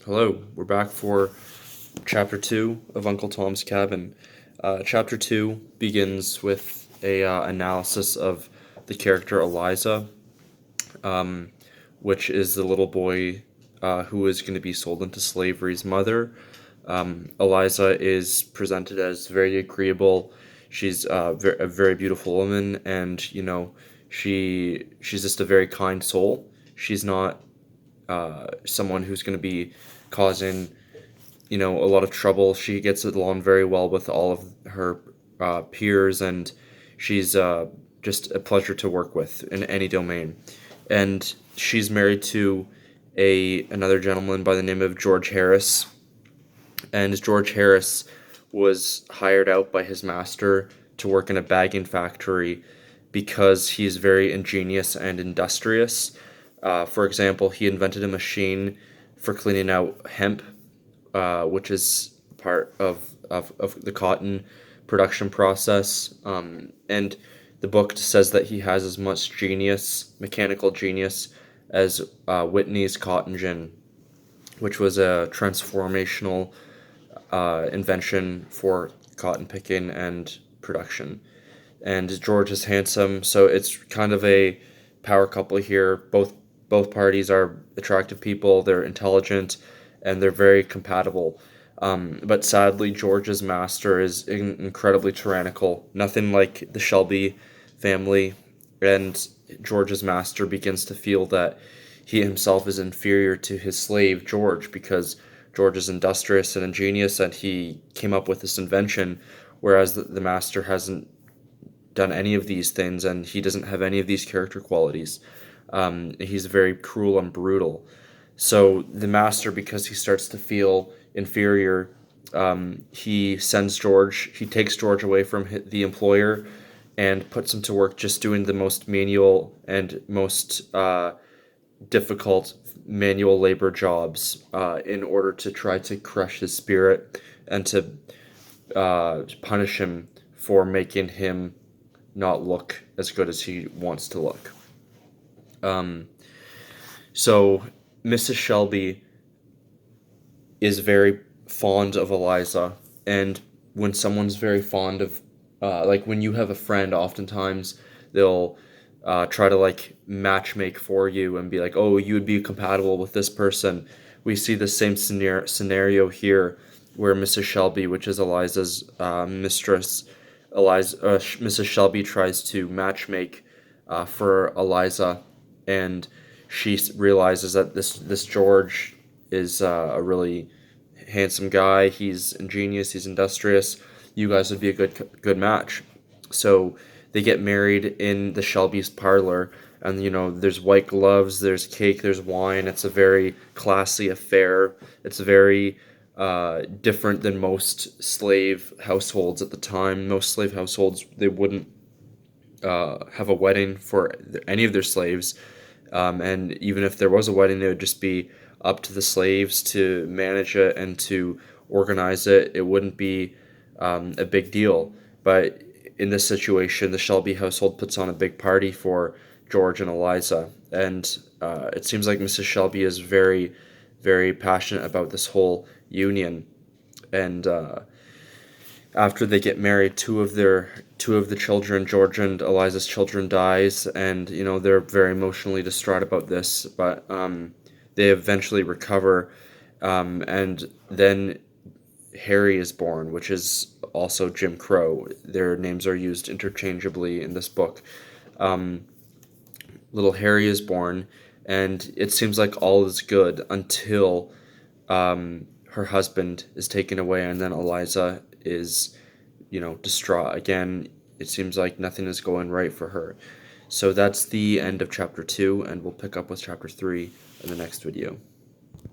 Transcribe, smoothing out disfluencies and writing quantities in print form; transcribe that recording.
Hello, we're back for chapter 2 of Uncle Tom's Cabin. Chapter 2 begins with a analysis of the character Eliza, which is the little boy who is going to be sold into slavery's mother. Eliza is presented as very agreeable. She's a very beautiful woman, and she's just a very kind soul. She's not someone who's going to be causing a lot of trouble. She gets along very well with all of her peers, and she's just a pleasure to work with in any domain. And she's married to another gentleman by the name of George Harris, and George Harris was hired out by his master to work in a bagging factory because he's very ingenious and industrious. For example, he invented a machine for cleaning out hemp, which is part of the cotton production process. And the book says that he has as much genius, mechanical genius, as Whitney's cotton gin, which was a transformational invention for cotton picking and production. And George is handsome, so it's kind of a power couple here. Both parties are attractive people. They're intelligent, and they're very compatible. But sadly, George's master is incredibly tyrannical. Nothing like the Shelby family, and George's master begins to feel that he himself is inferior to his slave George because George is industrious and ingenious, and he came up with this invention, whereas the master hasn't done any of these things, and he doesn't have any of these character qualities. He's very cruel and brutal. So the master, because he starts to feel inferior, he takes George away from the employer and puts him to work just doing the most manual and most difficult manual labor jobs in order to try to crush his spirit and to punish him for making him not look as good as he wants to look. So Mrs. Shelby is very fond of Eliza, and when someone's very fond of, like when you have a friend, oftentimes they'll try to like match make for you and be like, oh, you would be compatible with this person. We see the same scenario here, where Mrs. Shelby, which is Eliza's mistress, Mrs. Shelby tries to matchmake for Eliza, and she realizes that this George is a really handsome guy. He's ingenious. He's industrious. You guys would be a good match. So they get married in the Shelby's parlor, and there's white gloves, there's cake, there's wine. It's a very classy affair. It's very different than most slave households at the time. Most slave households, they wouldn't have a wedding for any of their slaves. And even if there was a wedding, it would just be up to the slaves to manage it and to organize it. It wouldn't be a big deal. But in this situation, the Shelby household puts on a big party for George and Eliza. And it seems like Mrs. Shelby is very, very passionate about this whole union. And after they get married, two of the children, George and Eliza's children, dies, and they're very emotionally distraught about this. But they eventually recover, and then Harry is born, which is also Jim Crow. Their names are used interchangeably in this book. Little Harry is born, and it seems like all is good until her husband is taken away, and then Eliza is, distraught. Again, it seems like nothing is going right for her. So that's the end of chapter 2, and we'll pick up with chapter 3 in the next video.